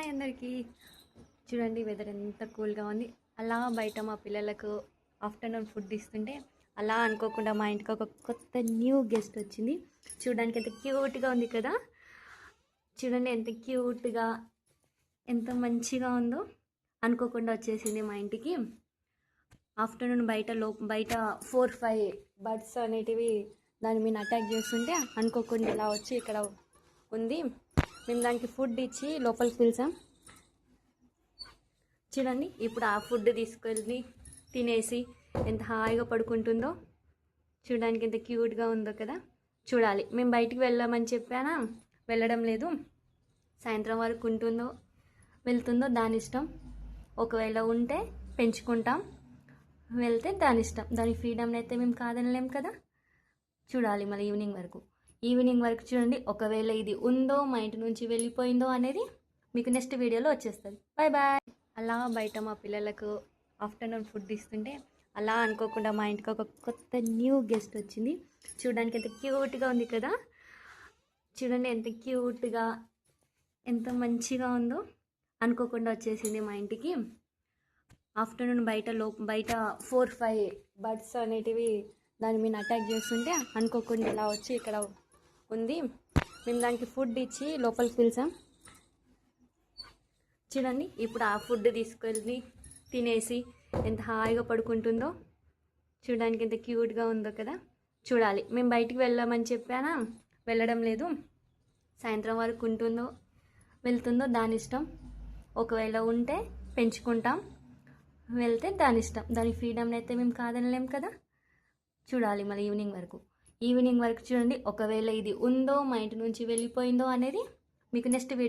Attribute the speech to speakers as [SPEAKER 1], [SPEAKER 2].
[SPEAKER 1] Hi అందరికీ. చూడండి weather ఎంత కూల్గా ఉంది. అలా బయట మా పిల్లలకు ఆఫ్టర్నూన్ ఫుడ్ ఇస్తుంటే అలా అనుకోకుండా మా ఇంటికి ఒక కొత్త న్యూ గెస్ట్ వచ్చింది. చూడడానికి ఎంత క్యూట్గా ఉంది కదా. చూడండి ఎంత క్యూట్గా, ఎంత మంచిగా ఉందో. అనుకోకుండా వచ్చేసింది మా ఇంటికి. ఆఫ్టర్నూన్ బయట 4-5 బర్డ్స్ అనేటివి దాని మీద అటాక్ చేస్తుంటే అనుకోకుండా ఇలా వచ్చి ఇక్కడ ఉంది. మేము దానికి ఫుడ్ ఇచ్చి లోపలికి పిలిచాం. చూడండి ఇప్పుడు ఆ ఫుడ్ తీసుకెళ్ళి తినేసి ఎంత హాయిగా పడుకుంటుందో. చూడడానికి ఎంత క్యూట్గా ఉందో కదా. చూడాలి, మేము బయటికి వెళ్ళామని చెప్పానా, వెళ్ళడం లేదు. సాయంత్రం వరకు ఉంటుందో వెళ్తుందో దాని ఇష్టం. ఒకవేళ ఉంటే పెంచుకుంటాం, వెళ్తే దాని ఇష్టం. దాని ఫ్రీడమ్ని అయితే మేము కాదనలేం కదా. చూడాలి మళ్ళీ ఈవినింగ్ వరకు చూడండి. ఒకవేళ ఇది ఉందో మా ఇంటి నుంచి వెళ్ళిపోయిందో అనేది మీకు నెక్స్ట్ వీడియోలో వచ్చేస్తుంది. Bye bye. అలా బయట మా పిల్లలకు ఆఫ్టర్నూన్ ఫుడ్ ఇస్తుంటే అలా అనుకోకుండా మా ఇంటికి ఒక కొత్త న్యూ గెస్ట్ వచ్చింది. చూడడానికి ఎంత క్యూట్గా ఉంది కదా. చూడండి ఎంత క్యూట్గా, ఎంత మంచిగా ఉందో. అనుకోకుండా వచ్చేసింది మా ఇంటికి. ఆఫ్టర్నూన్ బయట 4-5 బర్డ్స్ అనేటివి దాని మీద అటాక్ చేస్తుంటే అనుకోకుండా ఇలా వచ్చి ఇక్కడ ఉంది. మేము దానికి ఫుడ్ ఇచ్చి లోపలికి పిలిచాం. చూడండి ఇప్పుడు ఆ ఫుడ్ తీసుకెళ్ళి తినేసి ఎంత హాయిగా పడుకుంటుందో. చూడడానికి ఎంత క్యూట్గా ఉందో కదా. చూడాలి, మేము బయటికి వెళ్ళామని చెప్పానా, వెళ్ళడం లేదు. సాయంత్రం వరకు ఉంటుందో వెళ్తుందో దాని ఇష్టం. ఒకవేళ ఉంటే పెంచుకుంటాం, వెళ్తే దాని ఇష్టం. దాని ఫ్రీడమ్ని అయితే మేము కాదనలేం కదా. చూడాలి మళ్ళీ ఈవినింగ్ వరకు చూడండి. ఒకవేళ ఇది ఉందో మా ఇంటి నుంచి వెళ్ళిపోయిందో అనేది మీకు నెక్స్ట్ వీడియో